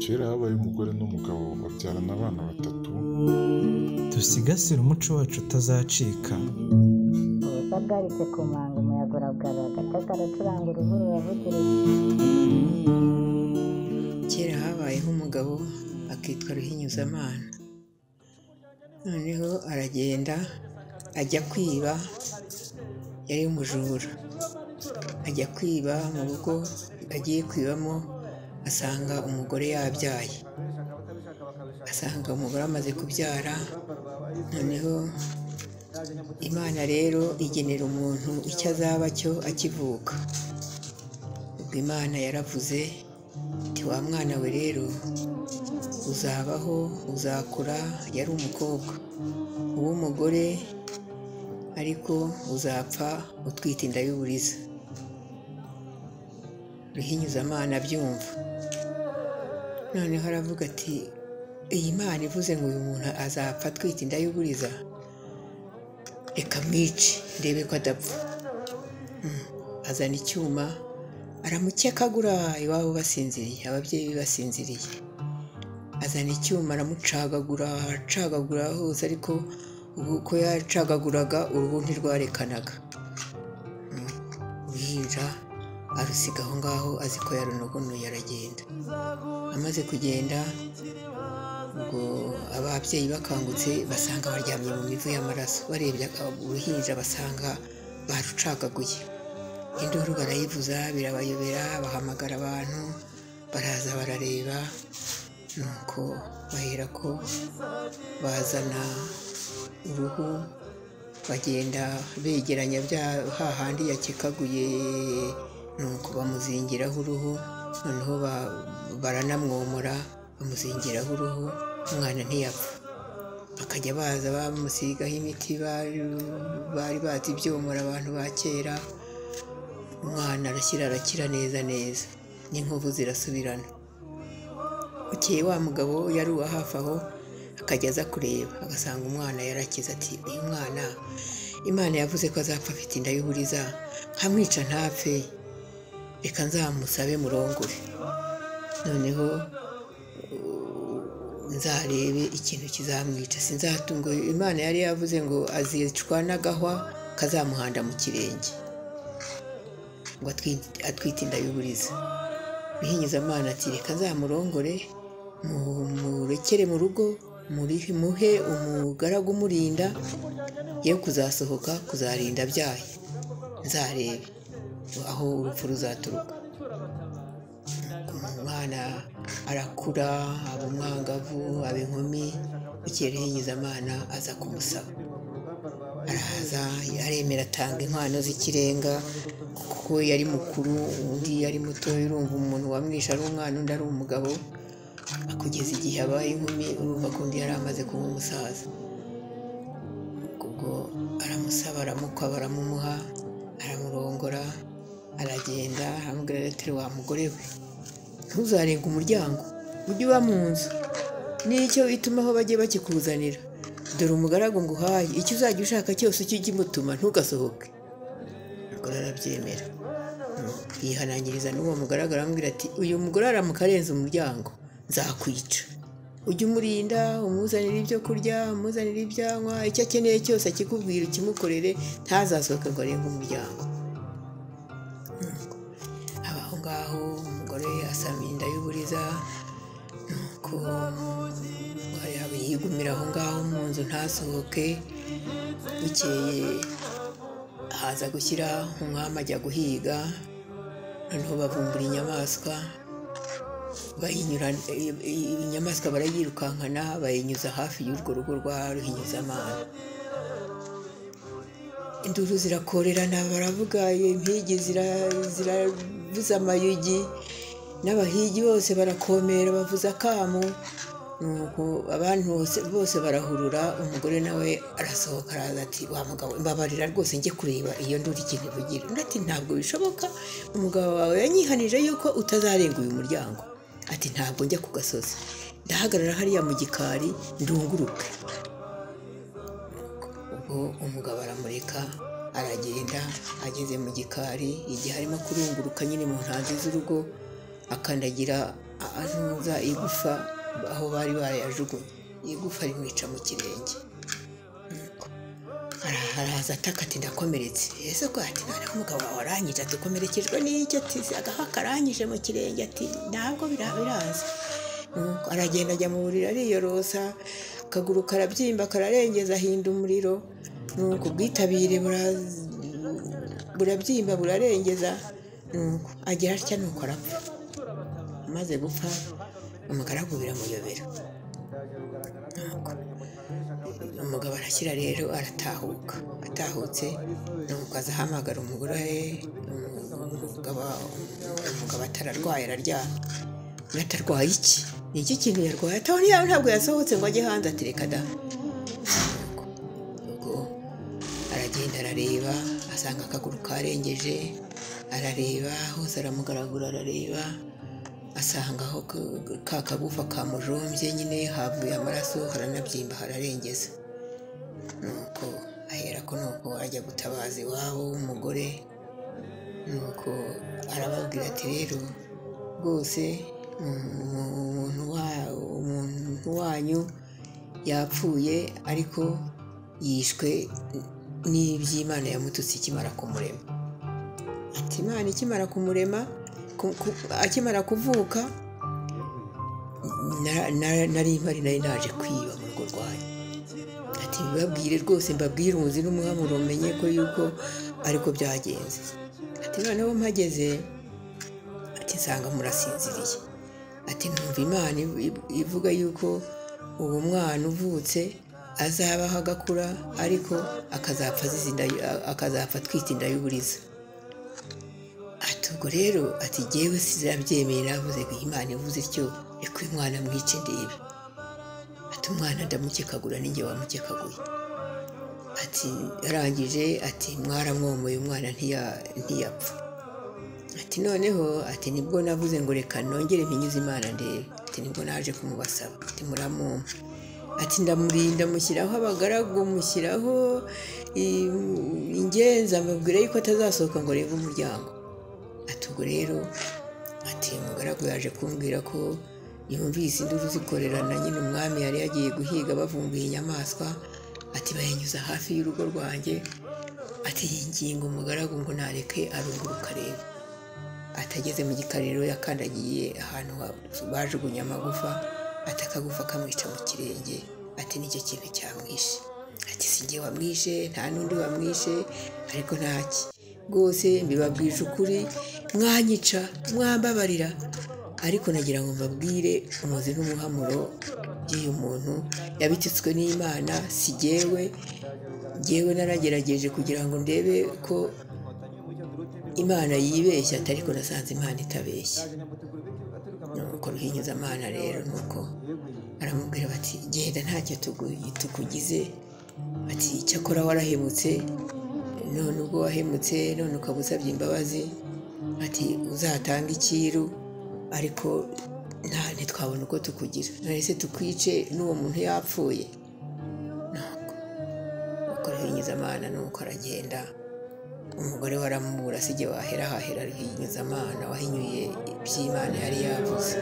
Kera habaye umugore n'umugabo babyarana abana batatu. Dusigasire umuco wacu utazacika. Ubusa bwaritse ku manga umuyaga urabwara agata karacuranga uruhu ruravugira. Kera habayeho umugabo akitwa Ruhinyuzamana. Noneho aragenda ajya kwiba, yari umujura. Ajya kwiba mu rugo agiye kwibamo asanga umugore yabyaye. Asanga umugore amaze kubyara, noneho Imana rero igenera umuntu icyo azaba cyo akivuka. Ubwo Imana yaravuze iti wa mwana we rero uzabaho uzakura, yari umukobwa uw'umugore ariko uzapfa utwite inda y'uburiza. Ruhinyuzamana abyumva, noneho aravuga ati iyi Mana ivuze ngo uyu muntu azapfa atwite inda y'uburiza, reka mwice ndebe ko adapfa. Azana icyuma aramukekagura iwabo basinziriye, ababyeyi be basinziriye. Azana icyuma aramucagagura acagagura hose, ariko uko yacagaguraga uruhu ntirwarekanaga. Uruhinja arusiga aho ngaho azi ko yarunogonoye aragenda. Amaze kugenda ubwo ababyeyi bakangutse basanga baryamye mu mivu y'amaraso. Barebye uruhinja basanga barucagaguye. Induru barayivuza birabayobera, bahamagara abantu baraza barareba, nuko bahera ko bazana uruhu bagenda begeranya bya hahandi yakekaguye, nuko bamuzingiraho uruhu. Noneho baranamwomora bamuzingiraho uruhu, umwana ntiyapfa. Bakajya baza bamusigaho imiti bari bazi ibyomora abantu ba kera. Umwana arakira neza neza, n'inkovu zirasubirana. Bukeye wa mugabo yari uwa hafi aho akajya aza kureba agasanga umwana yarakize. Ati uyu mwana Imana yavuze ko azapfa afite inda y'uburiza, nkamwica ntapfe, reka nzamusabe murongore, noneho nzarebe ikintu kizamwica. Sinzatungo Imana yari yavuze ngo azicwa n'agahwa kazamuhanda mu kirenge ngo atwite inda y'uburiza. Ruhinyuzamana ati reka nzamurongore, murekere mu rugo, muhe umugaragu umurinda, ye kuzasohoka kuzarinda abyaye, nzarebe aho urupfu ruzaturuka. Umwana arakura aba umwangavu aba inkumi. Bukeye Ruhinyuzamana aza kumusaba, araza aremera atanga inkwano z'ikirenga kuko yari mukuru undi yari muto. Urumva umuntu wamwishe ari umwana undi ari umugabo, kugeza igihe abaye inkumi urumva ko undi yari amaze kuba umusaza. Ubwo aramusaba aramukwa baramumuha, aramurongora, aragenda aramubwira ati wa mugore we ntuzarenga umuryango, ujye uba mu nzu, n'icyo witumaho bajye bakikuzanira. Dore umugaragu nguhaye, icyo uzajya ushaka cyose ujye umutuma, ntugasohoke. Umugore arabyemera, yihanangiriza n'uwo mugaragu aramubwira ati uyu mugore aramuka arenze umuryango nzakwica. Ujye umurinda, umuzanire ibyo kurya, umuzanire ibyo anywa, icyo akeneye cyose akikubwira ukimukorere, ntazasohoke ngo arenge umuryango. Aho ngaho umugore asama inda y'uburiza, nuko yigumira aho ngaho mu nzu ntasohoke. Bukeye haza gushyira umwami ajya guhiga, noneho bavumbura inyamaswa, inyamaswa barayirukankana bayinyuza hafi y'urwo rugo rwa Ruhinyuzamana. Induru zirakorerana, baravuga, impigi ziravuza amayugi, n'abahigi bose barakomera bavuza akamu. Nuko abantu bose barahurura. Umugore nawe arasohoka araza ati wa mugabo mbabarira rwose njye kureba iyo nduru ikintu ivugira. Undi ati ntabwo bishoboka, umugabo wawe yanyihanije yuko utazarenga uyu muryango. Ati ntabwo njya ku gasozi, ndahagarara hariya mu gikari ndunguruke. Ubwo umugabo aramureka aragenda. Ageze mu gikari, igihe arimo kurunguruka nyine mu ntanzi z'urugo, akandagira anuza igufa aho bari barayajugunye, igufa rimwica mu kirenge. Araza ataka ati ndakomeretse. Ese ko ati none umugabo wawe aranyije, ati ukomerekejwe n'iki? Ati agaha karanyije mu kirenge. Ati ntabwo biraza. Aragenda ajya mu buriri ariyorosa, akaguru karabyimba kararengeza, ahinda umuriro. Nuko ubwitabire burabyimba burarengeza, nuko agira atya nuko arapfa. Amaze gupfa umugaragu biramuyobera. Umugabo arakira rero, aratahuka. Atahutse nuko aza ahamagara umugore we. Umugabo atararwaye, araryamye. Atarwaye iki? Ni iki kintu yarwaye? Atabona yawe ntabwo yasohotse ngo ajye hanze. Ati reka da. Ubwo aragenda arareba, asanga akaguru karengeje, arareba hose, aramugaragura, arareba, asanga aho ka kagufa kamujombye nyine havuye amaraso, haranabyimba, hararengeza. Nuko aherako nuko ajya gutabaza iwabo w'umugore. Nuko arababwira ati rero rwose umuntu wanyu yapfuye, ariko yishwe n'iby'Imana yamututse ikimara kumurema. Ati Imana ikimara kumurema, akimara kuvuka, nari mpari, nari naje kwiba mu rugo rwanyu. Ati bibabwire rwose, mbabwire umuzi n'umuhamuro, umenye ko yuko ariko byagenze. Ati noneho mpageze, ati nsanga murasinziriye. Ati numva Imana ivuga yuko uwo mwana uvutse azabaho agakura, ariko akazapfa atwite inda y'uburiza. Ati ubwo rero, ati jyewe sinabyemeye, navuze ko Imana ivuze ityo, reka uyu mwana mwice ndebe. Ati umwana ndamukekagura, ninjye wamukekaguye. Ati yarangije, ati mwaramwomoye, umwana ntiyapfa. Ati noneho, ati nibwo navuze ngo reka nongere mpinyuze Imana ndebe. Ati nibwo naje kumubasaba. Ati muramwumva. Ati ndamurinda, mushyiraho abagaragu, mushyiraho ingenza, mbabwira yuko atazasohoka ngo arebe umuryango. Ati ubwo rero, ati umugaragu yaje kumbwira ko yumvise induru zikorerana, nyine umwami yari yagiye guhiga bavumbuye inyamaswa. Ati bayinyuza hafi y'urugo rwanjye. Ati yinginga umugaragu ngo nareke arunguruka arebe. Atageze mu gikariro, yakandagiye ahantu bajugunye amagufa. Ati akagufa kamwica mu kirenge. Ati nicyo kintu cyamwishe. Ati si njye wamwishe, nta n'undi wamwishe, ariko ntaki rwose mbibabwije ukuri, mwanyica, mwambabarira, ariko nagira ngo mbabwire umuzi n'umuhamuro by'uyu muntu yabititswe n'Imana, si jyewe naragerageje kugira ngo ndebe ko Imana yibeshya, ariko nasanze Imana itabeshya. Nuko Ruhinyuzamana rero nuko aramubwira bati genda ntacyo tukugize. Ati icyakora warahemutse, none ubwo wahemutse, none ukaba usabye imbabazi, ati uzatanga icyiru, ariko ntitwabona uko tukugira, nahise tukwice n'uwo muntu yapfuye. Nuko Ruhinyuzamana nuko aragenda. Umugore waramubura, si jye wahera, hahera Ruhinyuzamana wahinyuye iby'Imana yari yavuze.